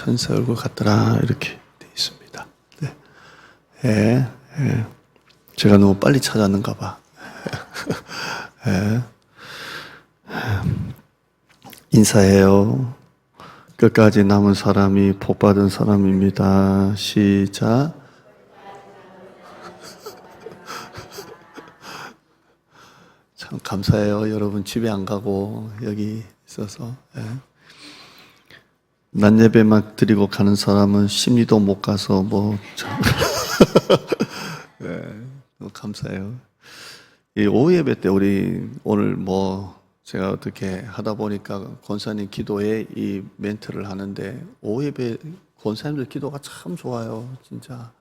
천사 얼굴 같더라 이렇게 돼 있습니다. 네. 예, 예. 제가 너무 빨리 찾았는가 봐. 예. 인사해요. 끝까지 남은 사람이 복받은 사람입니다. 시작. 참 감사해요. 여러분 집에 안 가고 여기 있어서. 예. 낮 예배만 드리고 가는 사람은 심리도 못 가서 뭐 예, 너무 감사해요. 이 오후 예배 때 우리 오늘 뭐 제가 어떻게 하다 보니까 권사님 기도에 이 멘트를 하는데 오후 예배 권사님들 기도가 참 좋아요. 진짜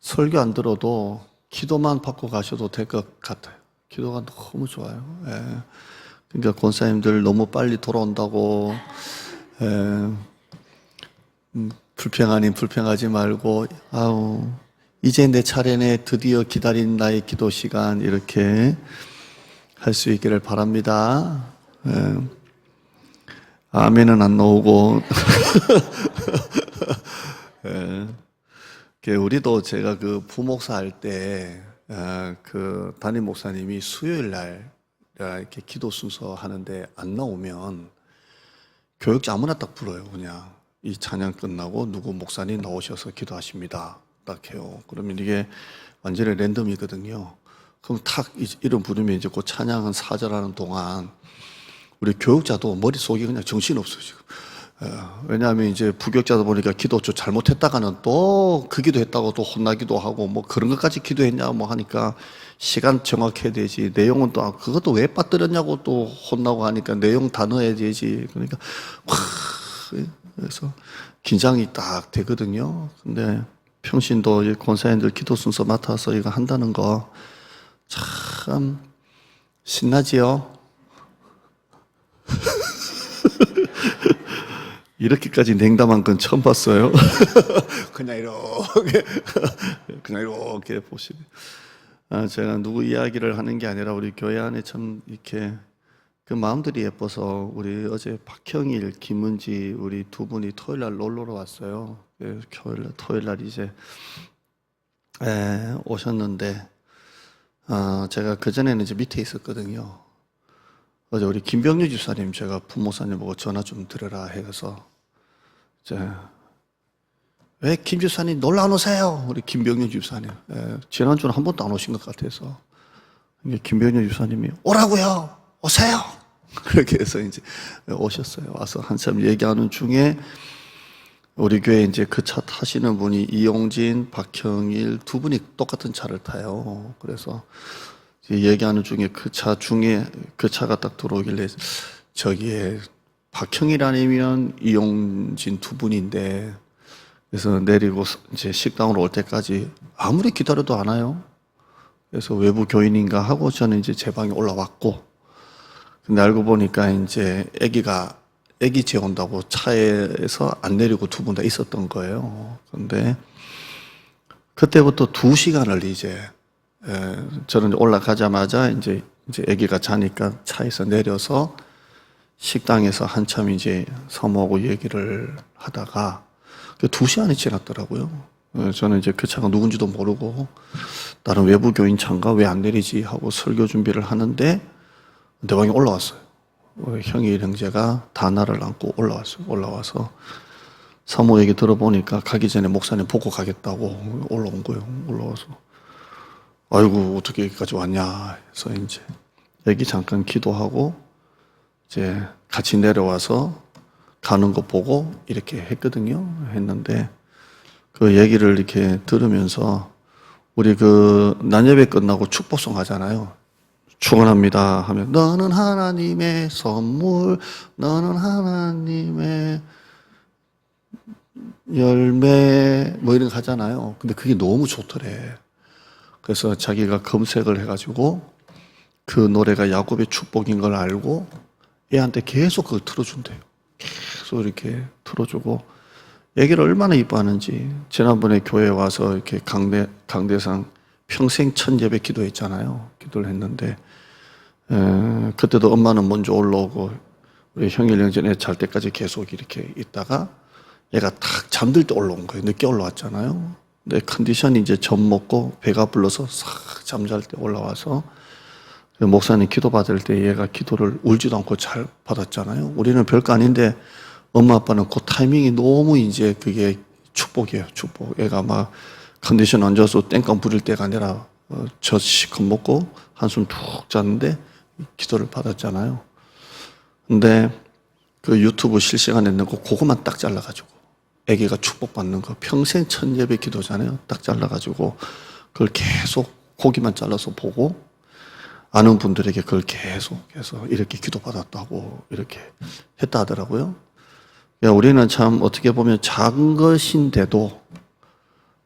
설교 안 들어도 기도만 받고 가셔도 될 것 같아요. 기도가 너무 좋아요. 예. 그러니까 권사님들 너무 빨리 돌아온다고 불평하니 불평하지 말고 아우 이제 내 차례네 드디어 기다린 나의 기도 시간 이렇게 할 수 있기를 바랍니다. 아멘은 안 나오고 우리도 제가 그 부목사 할 때 그 담임 목사님이 수요일 날 이렇게 기도 순서 하는데 안 나오면 교육자 아무나 딱 불러요. 그냥 이 찬양 끝나고 누구 목사님 나오셔서 기도하십니다. 딱 해요. 그러면 이게 완전히 랜덤이거든요. 그럼 탁 이름 부르면 이제 그 찬양 한 4절 하는 동안 우리 교육자도 머릿속이 그냥 정신없어요, 지금. 왜냐하면 이제 부교육자다 보니까 기도 좀 잘못했다가는 또 그 기도했다고 또 혼나기도 하고 뭐 그런 것까지 기도했냐 뭐 하니까 시간 정확해야 되지. 내용은 또 그것도 왜 빠뜨렸냐고 또 혼나고 하니까 내용 다 넣어야 되지. 그러니까 그래서 긴장이 딱 되거든요. 근데 평신도 권사님들 기도 순서 맡아서 이거 한다는 거 참 신나지요? 이렇게까지 냉담한 건 처음 봤어요. 그냥 이렇게 보시면. 제가 누구 이야기를 하는 게 아니라 우리 교회 안에 참 이렇게 그 마음들이 예뻐서 우리 어제 박형일, 김은지 우리 두 분이 토요일 날 놀러 왔어요. 토요일 날 이제 오셨는데 제가 그전에는 이제 밑에 있었거든요. 어제 우리 김병유 집사님 제가 부모사님 보고 전화 좀 드려라 해서 왜 김 집사님 놀러 안 오세요? 우리 김병유 집사님. 지난주는 한 번도 안 오신 것 같아서 김병유 집사님이 오라고요. 오세요. 그렇게 해서 이제 오셨어요. 와서 한참 얘기하는 중에 우리 교회 이제 그 차 타시는 분이 이용진, 박형일 두 분이 똑같은 차를 타요. 그래서 얘기하는 중에 그 차가 딱 들어오길래 저기에 박형일 아니면 이용진 두 분인데 그래서 내리고 이제 식당으로 올 때까지 아무리 기다려도 안 와요. 그래서 외부 교인인가 하고 저는 이제 제 방에 올라왔고 근데 알고 보니까 이제 애기 재운다고 차에서 안 내리고 두 분 다 있었던 거예요. 근데 그때부터 2시간을 이제 저는 올라가자마자 이제 애기가 자니까 차에서 내려서 식당에서 한참 이제 사모하고 얘기를 하다가 2시간이 지났더라고요. 저는 이제 그 차가 누군지도 모르고 다른 외부 교인 차인가 왜 안 내리지 하고 설교 준비를 하는데 내 방에 올라왔어요. 형이 형제가 다 나를 안고 올라와서 사모 얘기 들어보니까 가기 전에 목사님 보고 가겠다고 올라온 거예요. 올라와서 아이고 어떻게 여기까지 왔냐 해서 이제 애기 잠깐 기도하고 이제 같이 내려와서 가는 거 보고 이렇게 했거든요. 했는데 그 얘기를 이렇게 들으면서 우리 그 난예배 끝나고 축복송 하잖아요. 축원합니다 하면 너는 하나님의 선물, 너는 하나님의 열매 뭐 이런 거 하잖아요. 근데 그게 너무 좋더래. 그래서 자기가 검색을 해가지고 그 노래가 야곱의 축복인 걸 알고 애한테 계속 그걸 틀어준대요. 계속 이렇게 틀어주고 애기를 얼마나 이뻐하는지. 지난번에 교회에 와서 이렇게 강대상 평생 천예배 기도했잖아요. 기도를 했는데 그때도 엄마는 먼저 올라오고 우리 형일 형전에 잘 때까지 계속 이렇게 있다가 얘가 탁 잠들 때 올라온 거예요. 늦게 올라왔잖아요. 근데 컨디션이 이제 젖 먹고 배가 불러서 싹 잠잘 때 올라와서 목사님 기도 받을 때 얘가 기도를 울지도 않고 잘 받았잖아요. 우리는 별거 아닌데 엄마 아빠는 그 타이밍이 너무 이제 그게 축복이에요. 축복. 애가 막 컨디션 안 좋아서 땡깡 부릴 때가 아니라 젖 시컷 먹고 한숨 툭 잤는데 기도를 받았잖아요. 근데 그 유튜브 실시간에 넣는 거 그것만 딱 잘라가지고 애기가 축복받는 거 평생 첫 예배 기도잖아요. 딱 잘라가지고 그걸 계속 고기만 잘라서 보고 아는 분들에게 그걸 계속해서 이렇게 기도받았다고 이렇게 했다 하더라고요. 우리는 참 어떻게 보면 작은 것인데도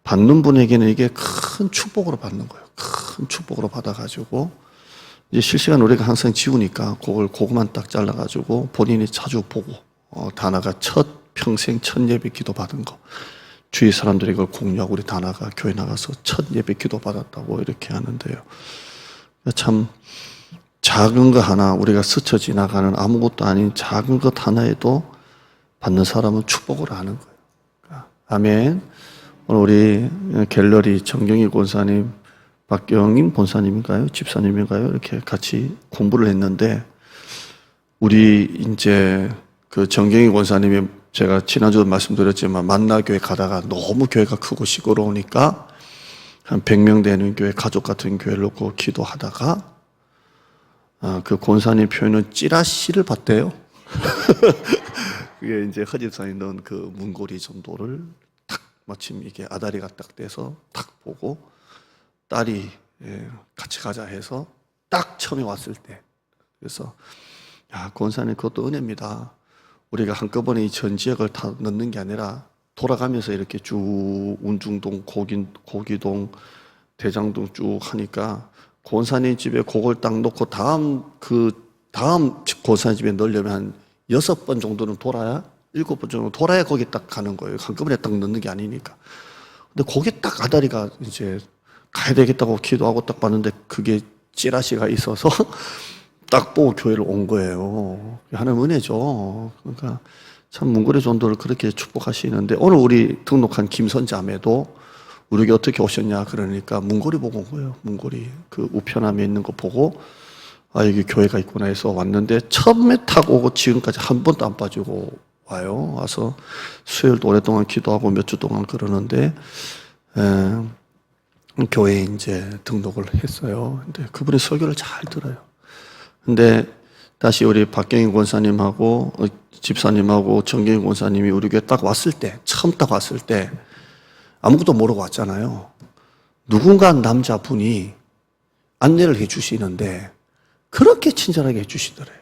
받는 분에게는 이게 큰 축복으로 받는 거예요. 큰 축복으로 받아가지고 이제 실시간 우리가 항상 지우니까 그거만 딱 잘라가지고 본인이 자주 보고 다나가 평생 첫 예배 기도 받은 거 주위 사람들이 그걸 공유하고 우리 다나가 교회 나가서 첫 예배 기도 받았다고 이렇게 하는데요. 참 작은 거 하나 우리가 스쳐 지나가는 아무것도 아닌 작은 것 하나에도 받는 사람은 축복을 하는 거예요. 아멘. 오늘 우리 갤러리 정경희 권사님, 박경임 본사님인가요? 집사님인가요? 이렇게 같이 공부를 했는데 우리 이제 그 정경희 권사님이 제가 지난주도 말씀드렸지만 만나교회 가다가 너무 교회가 크고 시끄러우니까 한 100명 되는 교회, 가족 같은 교회를 놓고 기도하다가 그 권사님 표현은 찌라시를 봤대요. 그게 이제 허집사님 넣은 그 문고리 정도를 탁 마침 이게 아다리가 딱 돼서 탁 보고 딸이 같이 가자 해서 딱 처음에 왔을 때 그래서 권사님 그것도 은혜입니다. 우리가 한꺼번에 이 전 지역을 다 넣는 게 아니라 돌아가면서 이렇게 쭉 운중동, 고기동, 대장동 쭉 하니까 권사님 집에 그걸 딱 놓고 다음 권사님 집에 넣으려면 한 6번 정도는 돌아야 7번 정도 돌아야 거기 딱 가는 거예요. 한꺼번에 딱 넣는 게 아니니까. 근데 거기 딱 아다리가 이제 가야 되겠다고 기도하고 딱 봤는데 그게 찌라시가 있어서 딱 보고 교회를 온 거예요. 하나님 은혜죠. 그러니까 참 문고리 전도를 그렇게 축복하시는데 오늘 우리 등록한 김선 자매도 우리에게 어떻게 오셨냐 그러니까 문고리 보고 온 거예요. 문고리 그 우편함에 있는 거 보고 여기 교회가 있구나 해서 왔는데 처음에 타고 오고 지금까지 한 번도 안 빠지고 와요. 와서 수요일도 오랫동안 기도하고 몇 주 동안 그러는데 교회에 이제 등록을 했어요. 근데 그분이 설교를 잘 들어요. 근데 다시 우리 박경희 권사님하고 집사님하고 정경희 권사님이 우리 교회 딱 왔을 때, 처음 딱 왔을 때 아무것도 모르고 왔잖아요. 누군가 남자분이 안내를 해 주시는데 그렇게 친절하게 해 주시더래요.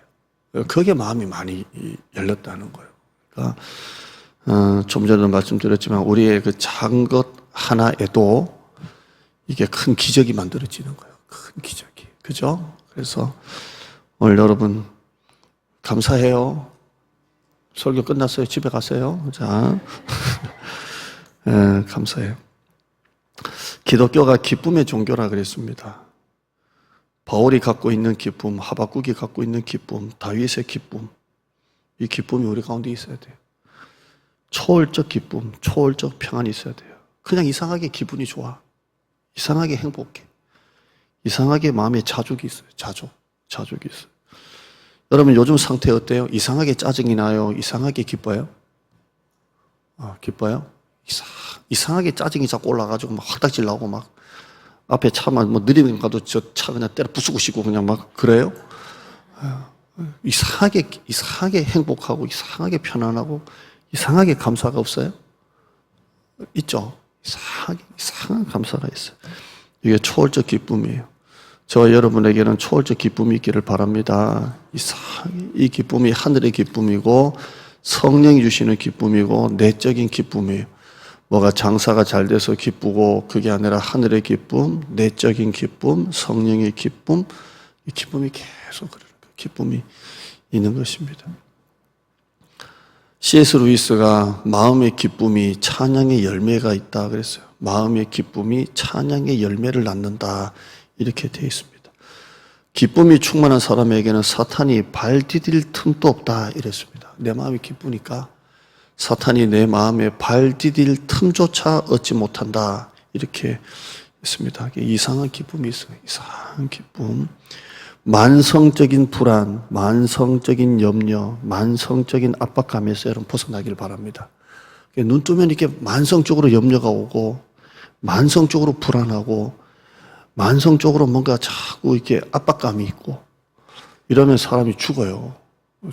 그게 마음이 많이 열렸다는 거예요. 그러니까 좀 전에도 말씀드렸지만 우리의 그 작은 것 하나에도 이게 큰 기적이 만들어지는 거예요. 큰 기적이. 그죠? 그래서 오늘 여러분 감사해요. 설교 끝났어요. 집에 가세요. 자, 감사해요. 기독교가 기쁨의 종교라 그랬습니다. 바울이 갖고 있는 기쁨, 하박국이 갖고 있는 기쁨, 다윗의 기쁨, 이 기쁨이 우리 가운데 있어야 돼요. 초월적 기쁨, 초월적 평안이 있어야 돼요. 그냥 이상하게 기분이 좋아. 이상하게 행복해. 이상하게 마음에 자족이 있어요. 자족이 있어요. 여러분 요즘 상태 어때요? 이상하게 짜증이 나요? 이상하게 기뻐요? 기뻐요? 이상하게 짜증이 자꾸 올라가지고 막 화딱질 나고 막 앞에 차만 뭐 느리면 가도 저 차 그냥 때려 부수고 싶고 그냥 막 그래요? 이상하게 행복하고 이상하게 편안하고 이상하게 감사가 없어요? 있죠? 이상한 감사가 있어요. 이게 초월적 기쁨이에요. 저와 여러분에게는 초월적 기쁨이 있기를 바랍니다. 이 기쁨이 하늘의 기쁨이고 성령이 주시는 기쁨이고 내적인 기쁨이에요. 뭐가 장사가 잘 돼서 기쁘고 그게 아니라 하늘의 기쁨, 내적인 기쁨, 성령의 기쁨, 이 기쁨이 계속 그러는 거예요. 기쁨이 있는 것입니다. C.S. 루이스가 마음의 기쁨이 찬양의 열매가 있다 그랬어요. 마음의 기쁨이 찬양의 열매를 낳는다 이렇게 되어 있습니다. 기쁨이 충만한 사람에게는 사탄이 발 디딜 틈도 없다 이랬습니다. 내 마음이 기쁘니까 사탄이 내 마음에 발 디딜 틈조차 얻지 못한다 이렇게 했습니다. 이상한 기쁨이 있어요. 이상한 기쁨. 만성적인 불안, 만성적인 염려, 만성적인 압박감에서 여러분 벗어나길 바랍니다. 눈 뜨면 이렇게 만성적으로 염려가 오고 만성적으로 불안하고 만성적으로 뭔가 자꾸 이렇게 압박감이 있고 이러면 사람이 죽어요.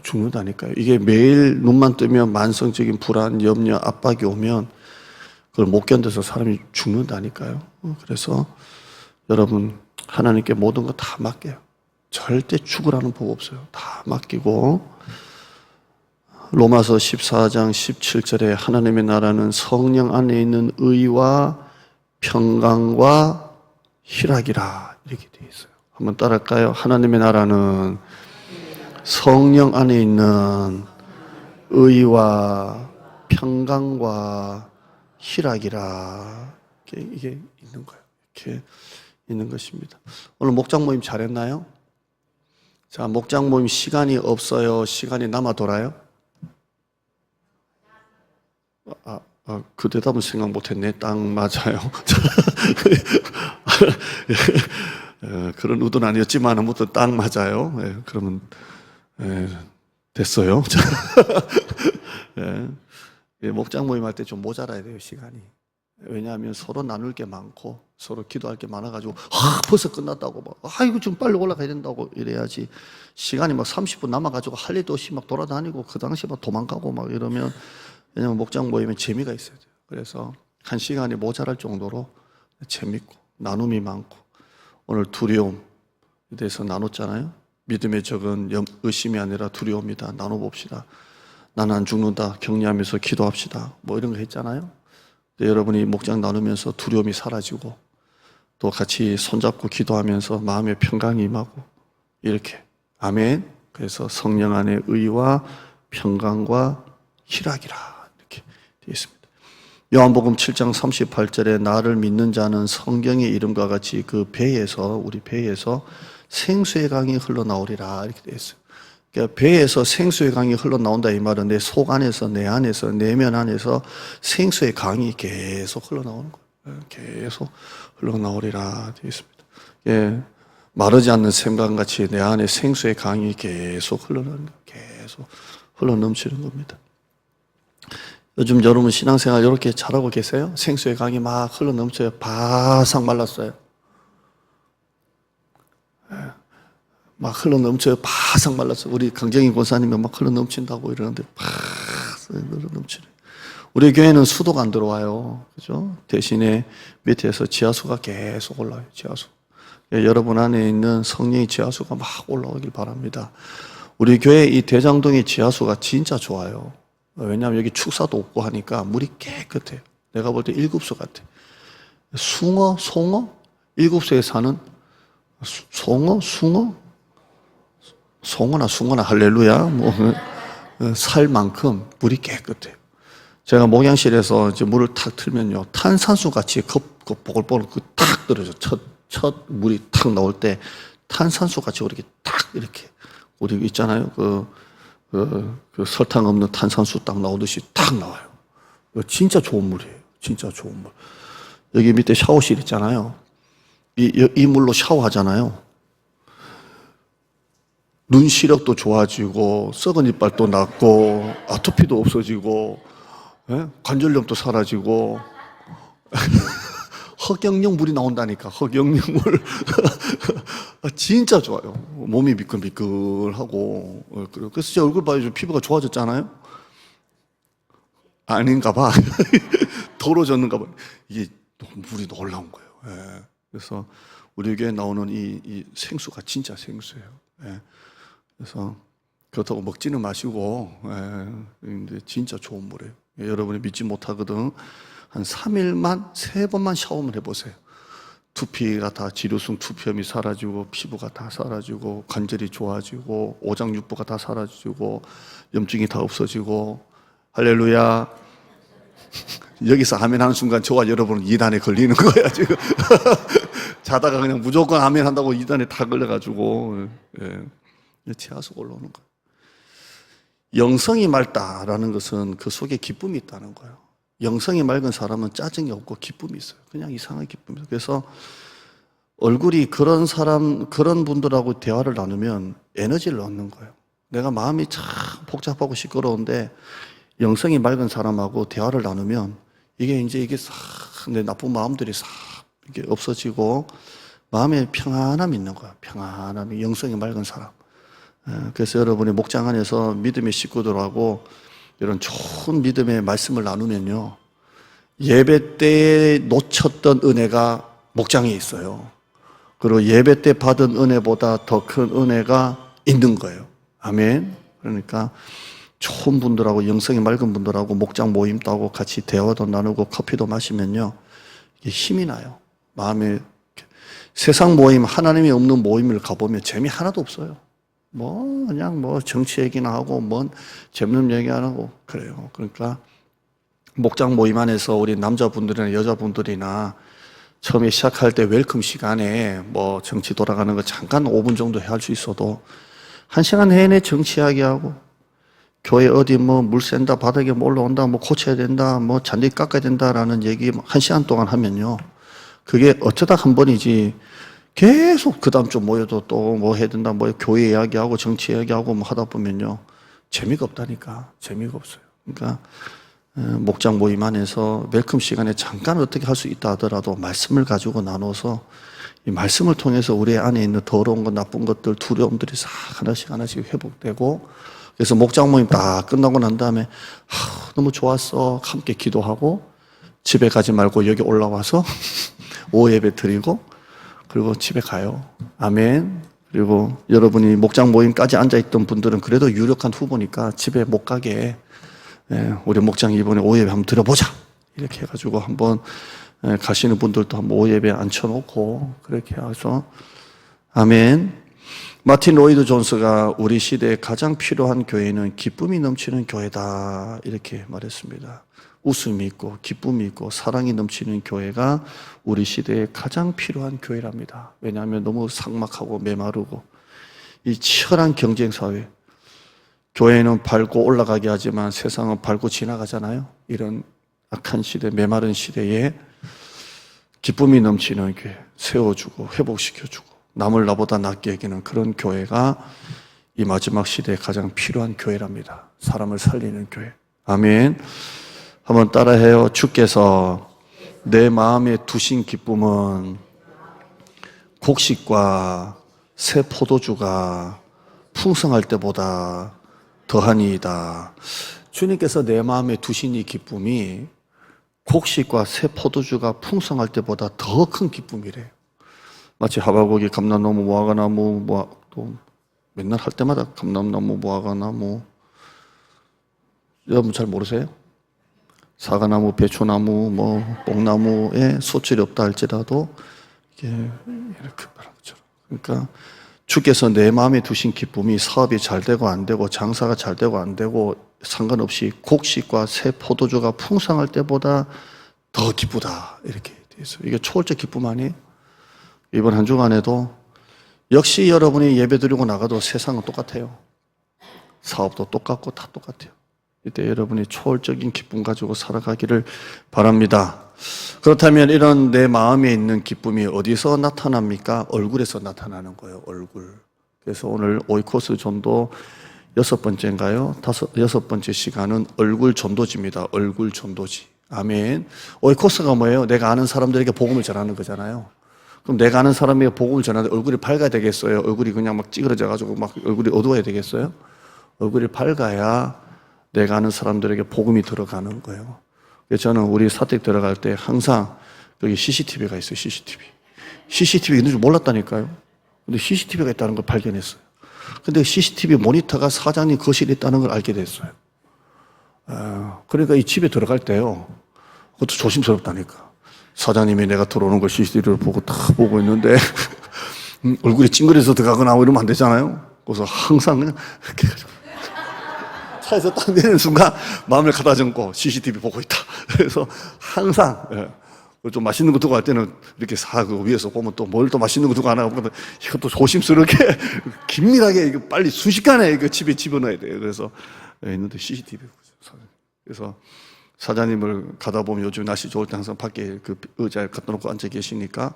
죽는다니까요. 이게 매일 눈만 뜨면 만성적인 불안, 염려, 압박이 오면 그걸 못 견뎌서 사람이 죽는다니까요. 그래서 여러분 하나님께 모든 거 다 맡겨요. 절대 죽으라는 법 없어요. 다 맡기고 로마서 14장 17절에 하나님의 나라는 성령 안에 있는 의와 평강과 희락이라 이렇게 되어 있어요. 한번 따라할까요? 하나님의 나라는 성령 안에 있는 의와 평강과 희락이라 이게 있는 거예요. 이렇게 있는 것입니다. 오늘 목장 모임 잘했나요? 자, 목장 모임 시간이 없어요? 시간이 남아 돌아요? 그 대답은 생각 못했네. 딱 맞아요. 그런 의도는 아니었지만 아무튼 딱 맞아요. 그러면 됐어요. 목장 모임 할 때 좀 모자라야 돼요, 시간이. 왜냐하면 서로 나눌 게 많고 서로 기도할 게 많아가지고 벌써 끝났다고 이거 좀 빨리 올라가야 된다고 이래야지. 시간이 막 30분 남아가지고 할 일도 없이 막 돌아다니고 그 당시 막 도망가고 막 이러면, 왜냐면 목장 모임은 재미가 있어야 돼요. 그래서 한 시간이 모자랄 정도로 재밌고 나눔이 많고, 오늘 두려움에 대해서 나눴잖아요. 믿음의 적은 의심이 아니라 두려움이다. 나눠봅시다. 나는 안 죽는다. 격려하면서 기도합시다. 뭐 이런 거 했잖아요. 여러분이 목장 나누면서 두려움이 사라지고 또 같이 손잡고 기도하면서 마음의 평강이 임하고 이렇게. 아멘. 그래서 성령 안에 의와 평강과 희락이라 이렇게 되어 있습니다. 요한복음 7장 38절에 나를 믿는 자는 성경의 이름과 같이 그 배에서, 우리 배에서 생수의 강이 흘러나오리라 이렇게 되어 있어요. 그러니까 배에서 생수의 강이 흘러나온다 이 말은 내 속 안에서, 내 안에서, 내면 안에서 생수의 강이 계속 흘러나오는 거예요. 계속 흘러나오리라 되어 있습니다. 예, 마르지 않는 샘강같이 내 안에 생수의 강이 계속 흘러나오는 거예요. 계속 흘러넘치는 겁니다. 요즘 여러분 신앙생활 이렇게 잘하고 계세요? 생수의 강이 막 흘러넘쳐요. 바싹 말랐어요. 막 흘러넘쳐요. 바싹 말랐어. 우리 강정희 권사님이 막 흘러넘친다고 이러는데 바싹 흘러넘치네. 우리 교회는 수도가 안 들어와요. 그죠? 대신에 밑에서 지하수가 계속 올라와요. 지하수. 여러분 안에 있는 성령의 지하수가 막 올라오길 바랍니다. 우리 교회 이 대장동의 지하수가 진짜 좋아요. 왜냐하면 여기 축사도 없고 하니까 물이 깨끗해요. 내가 볼 때 일급수 같아. 숭어, 송어? 일급수에 사는 송어, 숭어? 송어나 숭어나 할렐루야. 살 만큼 물이 깨끗해요. 제가 목양실에서 이제 물을 탁 틀면요, 탄산수 같이 보글보글 탁 떨어져. 첫 물이 탁 나올 때 탄산수 같이 이렇게 탁 이렇게 우리 있잖아요. 그 설탕 없는 탄산수 딱 나오듯이 탁 나와요. 진짜 좋은 물이에요. 진짜 좋은 물. 여기 밑에 샤워실 있잖아요. 이 물로 샤워하잖아요. 눈 시력도 좋아지고 썩은 이빨도 낫고 아토피도 없어지고 관절염도 사라지고 흑영영 물이 나온다니까. 흑영영 물. 진짜 좋아요. 몸이 미끌미끌하고. 그래서 제 얼굴 봐요. 피부가 좋아졌잖아요. 아닌가 봐. 더러워졌는가 봐. 이게 물이 놀라운 거예요. 그래서 우리 교회에 나오는 이 생수가 진짜 생수예요. 그래서 그렇다고 먹지는 마시고, 근데 진짜 좋은 물이에요. 여러분이 믿지 못하거든. 한 3일만 3번만 샤워만 해보세요. 두피가 다 지루성 투피염이 사라지고 피부가 다 사라지고 관절이 좋아지고 오장육부가 다 사라지고 염증이 다 없어지고. 할렐루야. 여기서 아멘 하는 순간 저와 여러분은 이단에 걸리는 거야 지금. 자다가 그냥 무조건 아멘 한다고 이단에 다 걸려가지고, 치아서 올라오는 거예요. 영성이 맑다라는 것은 그 속에 기쁨이 있다는 거예요. 영성이 맑은 사람은 짜증이 없고 기쁨이 있어요. 그냥 이상한 기쁨이 있어요. 그래서 얼굴이 그런 분들하고 대화를 나누면 에너지를 얻는 거예요. 내가 마음이 참 복잡하고 시끄러운데 영성이 맑은 사람하고 대화를 나누면 이게 싹 내 나쁜 마음들이 싹 이렇게 없어지고 마음에 평안함이 있는 거예요. 평안함이 영성이 맑은 사람. 그래서 여러분이 목장 안에서 믿음의 식구들하고 이런 좋은 믿음의 말씀을 나누면요, 예배 때에 놓쳤던 은혜가 목장에 있어요. 그리고 예배 때 받은 은혜보다 더 큰 은혜가 있는 거예요. 아멘. 그러니까 좋은 분들하고 영성이 맑은 분들하고 목장 모임도 하고 같이 대화도 나누고 커피도 마시면요, 이게 힘이 나요. 마음에. 세상 모임, 하나님이 없는 모임을 가보면 재미 하나도 없어요. 그냥 정치 얘기나 하고 재밌는 얘기 안 하고 그래요. 그러니까 목장 모임 안에서 우리 남자분들이나 여자분들이나 처음에 시작할 때 웰컴 시간에 정치 돌아가는 거 잠깐 5분 정도 할 수 있어도 1시간 내내 정치 이야기하고 교회 어디 물 샌다, 바닥에 올라온다, 고쳐야 된다, 잔디 깎아야 된다라는 얘기 1시간 동안 하면요, 그게 어쩌다 한 번이지 계속 그 다음 주 모여도 또 해야 된다, 교회 이야기하고 정치 이야기하고 하다 보면요, 재미가 없다니까. 재미가 없어요. 그러니까 목장 모임 안에서 웰컴 시간에 잠깐 어떻게 할 수 있다 하더라도 말씀을 가지고 나눠서 이 말씀을 통해서 우리 안에 있는 더러운 것, 나쁜 것들, 두려움들이 싹 하나씩 회복되고, 그래서 목장 모임 다 끝나고 난 다음에 너무 좋았어 함께 기도하고 집에 가지 말고 여기 올라와서 오후 예배 드리고 그리고 집에 가요. 아멘. 그리고 여러분이 목장 모임까지 앉아있던 분들은 그래도 유력한 후보니까 집에 못 가게, 우리 목장 이번에 오후 예배 한번 드려보자 이렇게 해가지고 한번 가시는 분들도 한번 오후 예배 앉혀놓고 그렇게 해서. 아멘. 마틴 로이드 존스가 우리 시대에 가장 필요한 교회는 기쁨이 넘치는 교회다 이렇게 말했습니다. 웃음이 있고 기쁨이 있고 사랑이 넘치는 교회가 우리 시대에 가장 필요한 교회랍니다. 왜냐하면 너무 삭막하고 메마르고 이 치열한 경쟁 사회, 교회는 밟고 올라가게 하지만 세상은 밟고 지나가잖아요. 이런 악한 시대, 메마른 시대에 기쁨이 넘치는 교회, 세워주고 회복시켜주고 남을 나보다 낫게 여기는 그런 교회가 이 마지막 시대에 가장 필요한 교회랍니다. 사람을 살리는 교회. 아멘. 한번 따라해요. 주께서 내 마음에 두신 기쁨은 곡식과 새 포도주가 풍성할 때보다 더하니이다. 주님께서 내 마음에 두신 이 기쁨이 곡식과 새 포도주가 풍성할 때보다 더 큰 기쁨이래요. 마치 하바국이 감람나무, 무화과나무, 또 맨날 할 때마다 감람나무, 무화과나무, 여러분 잘 모르세요? 사과나무, 배추나무, 뽕나무에 소출이 없다 할지라도 이게 이렇게 말한 것처럼. 그러니까 주께서 내 마음에 두신 기쁨이 사업이 잘 되고 안 되고 장사가 잘 되고 안 되고 상관없이 곡식과 새 포도주가 풍성할 때보다 더 기쁘다 이렇게 돼 있어요. 이게 초월적 기쁨 아니에요? 이번 한 주간에도 역시 여러분이 예배드리고 나가도 세상은 똑같아요. 사업도 똑같고 다 똑같아요. 이때 여러분이 초월적인 기쁨 가지고 살아가기를 바랍니다. 그렇다면 이런 내 마음에 있는 기쁨이 어디서 나타납니까? 얼굴에서 나타나는 거예요. 얼굴. 그래서 오늘 오이코스 전도 6번째인가요? 6번째 시간은 얼굴 전도지입니다. 얼굴 전도지. 아멘. 오이코스가 뭐예요? 내가 아는 사람들에게 복음을 전하는 거잖아요. 그럼 내가 아는 사람에게 복음을 전하는데 얼굴이 밝아야 되겠어요? 얼굴이 그냥 막 찌그러져가지고 막 얼굴이 어두워야 되겠어요? 얼굴이 밝아야 내가 아는 사람들에게 복음이 들어가는 거예요. 그래서 저는 우리 사택 들어갈 때 항상 여기 CCTV가 있어요. CCTV 있는 줄 몰랐다니까요. 근데 CCTV가 있다는 걸 발견했어요. 근데 CCTV 모니터가 사장님 거실에 있다는 걸 알게 됐어요. 그러니까 이 집에 들어갈 때요, 그것도 조심스럽다니까. 사장님이 내가 들어오는 걸 CCTV를 보고 다 보고 있는데 얼굴이 찡그려서 들어가거나 이러면 안 되잖아요. 그래서 항상 그냥 이렇게 차에서 딱 내리는 순간 마음을 가다듬고 CCTV 보고 있다. 그래서 항상 좀 맛있는 거 두고 갈 때는 이렇게 그 위에서 보면 또 뭘 또 맛있는 거 두고 하나 보면 이것도 조심스럽게 긴밀하게 이거 빨리 순식간에 이거 집에 집어넣어야 돼요. 그래서 있는데 CCTV. 그래서 사장님을 가다 보면 요즘 날씨 좋을 때 항상 밖에 그 의자에 갖다 놓고 앉아 계시니까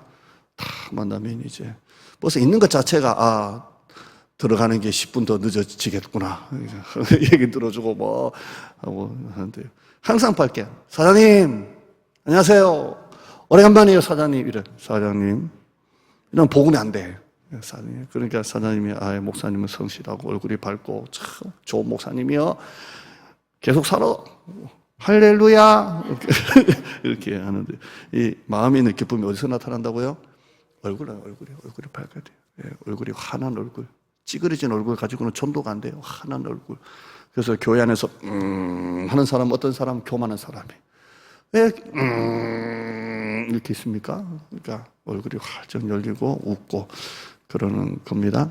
다 만나면 이제 벌써 있는 것 자체가 들어가는 게 10분 더 늦어지겠구나. 얘기 들어주고 뭐 하고 하는데요. 항상 밝게 사장님 안녕하세요. 오래간만이에요 사장님. 이래 사장님 이런 복음이 안 돼. 사장님. 그러니까 사장님이 목사님은 성실하고 얼굴이 밝고 참 좋은 목사님이요. 계속 살아. 할렐루야. 이렇게 하는데 이 마음에 있는 기쁨이 어디서 나타난다고요? 얼굴이 밝아야 돼요. 예, 얼굴이 환한 얼굴. 찌그러진 얼굴 가지고는 전도가 안 돼요. 환한 얼굴. 그래서 교회 안에서 하는 사람 어떤 사람? 교만한 사람이. 왜 이렇게 있습니까? 그러니까 얼굴이 활짝 열리고 웃고 그러는 겁니다.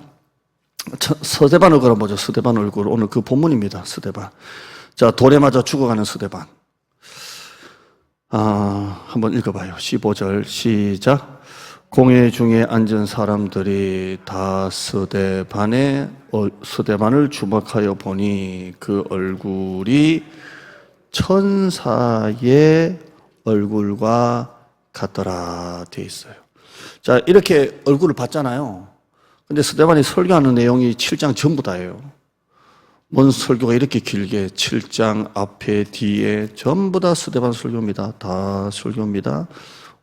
스데반 얼굴 한번 보죠. 스데반 얼굴. 오늘 그 본문입니다. 스데반. 자, 돌에 맞아 죽어가는 스데반. 한번 읽어봐요. 15절 시작. 공회 중에 앉은 사람들이 다 스데반을 주목하여 보니 그 얼굴이 천사의 얼굴과 같더라 되어 있어요. 자, 이렇게 얼굴을 봤잖아요. 근데 스데반이 설교하는 내용이 7장 전부 다예요. 뭔 설교가 이렇게 길게 7장 앞에 뒤에 전부 다 스데반 설교입니다. 다 설교입니다.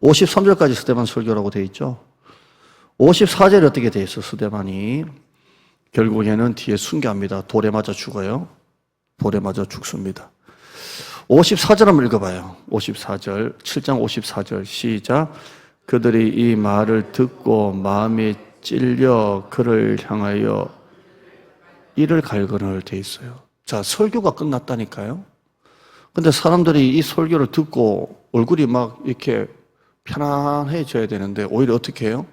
53절까지 스데반 설교라고 되어 있죠. 54절에 어떻게 되어 있어? 스데반이 결국에는 뒤에 순교합니다. 돌에 맞아 죽어요. 돌에 맞아 죽습니다. 54절 한번 읽어봐요. 54절 7장 54절 시작. 그들이 이 말을 듣고 마음에 찔려 그를 향하여 이를 갈거늘 돼 있어요. 자, 설교가 끝났다니까요. 근데 사람들이 이 설교를 듣고 얼굴이 막 이렇게 편안해져야 되는데 오히려 어떻게 해요?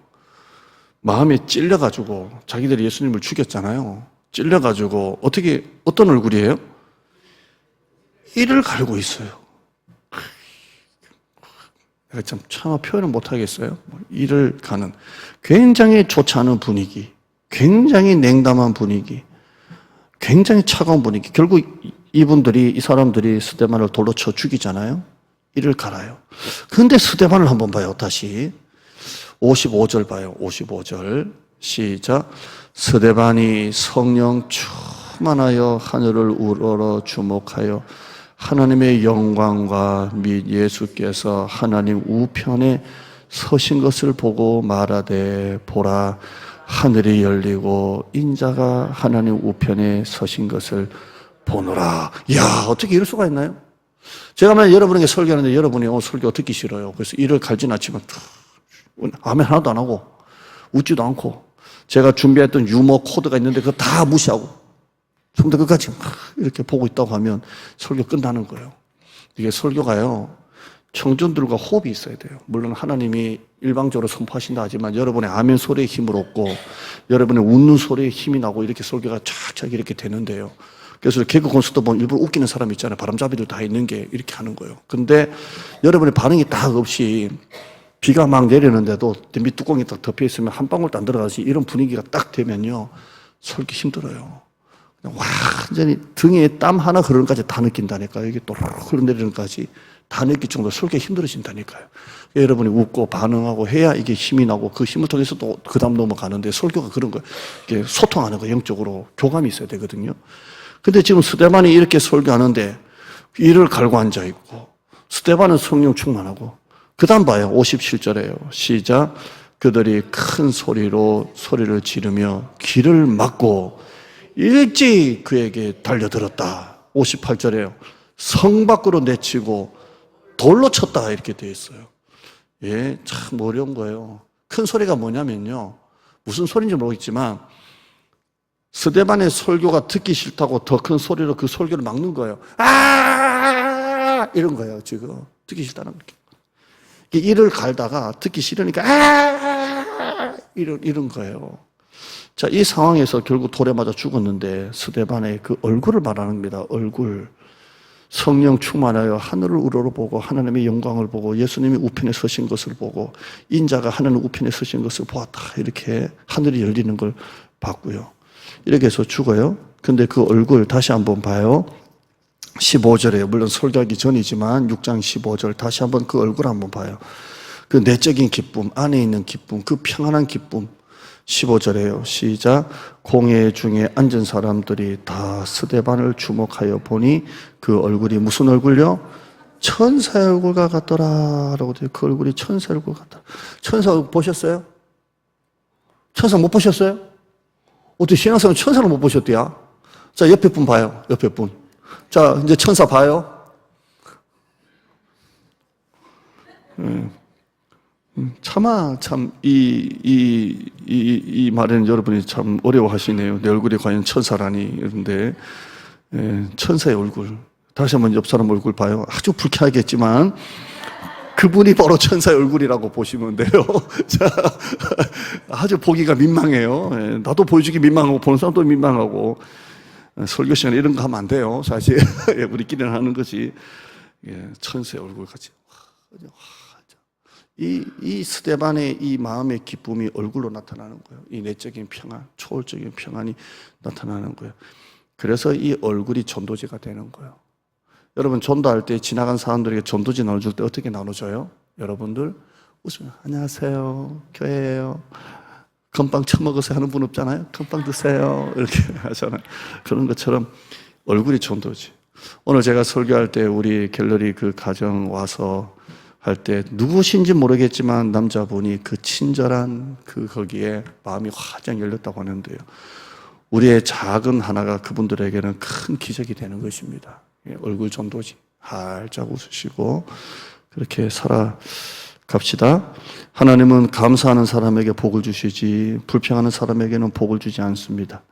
마음에 찔려가지고 자기들이 예수님을 죽였잖아요. 찔려가지고 어떤 얼굴이에요? 이를 갈고 있어요. 내가 참 차마 표현을 못하겠어요. 이를 가는 굉장히 좋지 않은 분위기, 굉장히 냉담한 분위기, 굉장히 차가운 분위기. 결국 이 사람들이 스데반을 돌로 쳐 죽이잖아요. 이를 갈아요. 근데 스데반을 한번 봐요. 다시 55절 봐요. 55절 시작. 스데반이 성령 충만하여 하늘을 우러러 주목하여 하나님의 영광과 및 예수께서 하나님 우편에 서신 것을 보고 말하되 보라 하늘이 열리고 인자가 하나님 우편에 서신 것을 보노라. 이야, 어떻게 이럴 수가 있나요? 제가 만약 여러분에게 설교하는데 여러분이 설교 듣기 싫어요. 그래서 이를 갈진 않지만 아멘 하나도 안 하고 웃지도 않고 제가 준비했던 유머 코드가 있는데 그거 다 무시하고 성도 끝까지 이렇게 보고 있다고 하면 설교 끝나는 거예요. 이게 설교가요. 청중들과 호흡이 있어야 돼요. 물론 하나님이 일방적으로 선포하신다 하지만 여러분의 아멘 소리의 힘을 얻고 여러분의 웃는 소리의 힘이 나고 이렇게 설교가 쫙쫙 이렇게 되는데요. 그래서 개그 콘서트 보면 일부러 웃기는 사람 있잖아요. 바람잡이들 다 있는 게 이렇게 하는 거예요. 근데 여러분의 반응이 딱 없이 비가 막 내리는데도 밑 뚜껑이 딱 덮여 있으면 한 방울도 안 들어가지 이런 분위기가 딱 되면요. 설교 힘들어요. 완전히 등에 땀 하나 흐르는까지 다 느낀다니까요. 이게 또 흐르내리는까지 다 느낄 정도로 설교 힘들어진다니까요. 여러분이 웃고 반응하고 해야 이게 힘이 나고 그 힘을 통해서 또 그 다음 넘어가는데 설교가 그런 거예요. 이게 소통하는 거 영적으로 교감이 있어야 되거든요. 근데 지금 스데반이 이렇게 설교하는데 이를 갈고 앉아있고 스데반은 성령 충만하고 그 다음 봐요. 57절에요. 시작. 그들이 큰 소리로 소리를 지르며 귀를 막고 일찍 그에게 달려들었다. 58절에요. 성 밖으로 내치고 돌로 쳤다 이렇게 되어 있어요. 예, 참 어려운 거예요. 큰 소리가 뭐냐면요. 무슨 소리인지 모르겠지만 스데반의 설교가 듣기 싫다고 더 큰 소리로 그 설교를 막는 거예요. 이런 거예요. 지금 듣기 싫다는 게. 이를 갈다가 듣기 싫으니까 이런 거예요. 자, 이 상황에서 결국 돌에 맞아 죽었는데 스데반의 그 얼굴을 말하는 겁니다. 얼굴. 성령 충만하여 하늘을 우러러보고 하나님의 영광을 보고 예수님이 우편에 서신 것을 보고 인자가 하늘 우편에 서신 것을 보았다. 이렇게 하늘이 열리는 걸 봤고요. 이렇게 해서 죽어요. 근데 그 얼굴 다시 한번 봐요. 15절에 물론 설교하기 전이지만 6장 15절 다시 한번 그 얼굴 한번 봐요. 그 내적인 기쁨, 안에 있는 기쁨, 그 평안한 기쁨. 15절에요. 시작. 공회 중에 앉은 사람들이 다 스데반을 주목하여 보니 그 얼굴이 무슨 얼굴요? 천사의 얼굴과 같더라. 라고 돼요. 그 얼굴이 천사의 얼굴 같더라. 천사 보셨어요? 천사 못 보셨어요? 어떻게 신앙생활 천사를 못 보셨대요? 자, 옆에 분 봐요. 옆에 분. 자, 이제 천사 봐요. 차마 참 이 말에는 여러분이 참 어려워하시네요. 내 얼굴이 과연 천사라니. 이런데 천사의 얼굴. 다시 한번 옆 사람 얼굴 봐요. 아주 불쾌하겠지만 그분이 바로 천사의 얼굴이라고 보시면 돼요. 자, 아주 보기가 민망해요. 나도 보여주기 민망하고 보는 사람도 민망하고 설교 시간에 이런 거 하면 안 돼요. 사실 우리끼리는 하는 거지. 천사의 얼굴 같이. 이 스데반의 이 마음의 기쁨이 얼굴로 나타나는 거예요. 이 내적인 평안, 초월적인 평안이 나타나는 거예요. 그래서 이 얼굴이 전도지가 되는 거예요. 여러분 전도할 때 지나간 사람들에게 전도지 나눠줄 때 어떻게 나눠줘요? 여러분들 웃으면 안녕하세요, 교회예요. 건빵 처먹어서 하는 분 없잖아요. 건빵 드세요. 이렇게 하잖아요. 그런 것처럼 얼굴이 전도지. 오늘 제가 설교할 때 우리 갤러리 그 가정 와서 할 때 누구신지 모르겠지만 남자분이 그 친절한 거기에 마음이 화장 열렸다고 하는데요. 우리의 작은 하나가 그분들에게는 큰 기적이 되는 것입니다. 얼굴 전도지. 활짝 웃으시고 그렇게 살아갑시다. 하나님은 감사하는 사람에게 복을 주시지 불평하는 사람에게는 복을 주지 않습니다.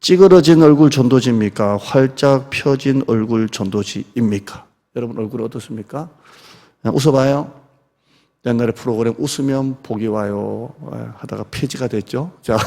찌그러진 얼굴 전도지입니까? 활짝 펴진 얼굴 전도지입니까? 여러분 얼굴 어떻습니까? 웃어봐요. 옛날에 프로그램 웃으면 복이 와요 하다가 폐지가 됐죠. 자,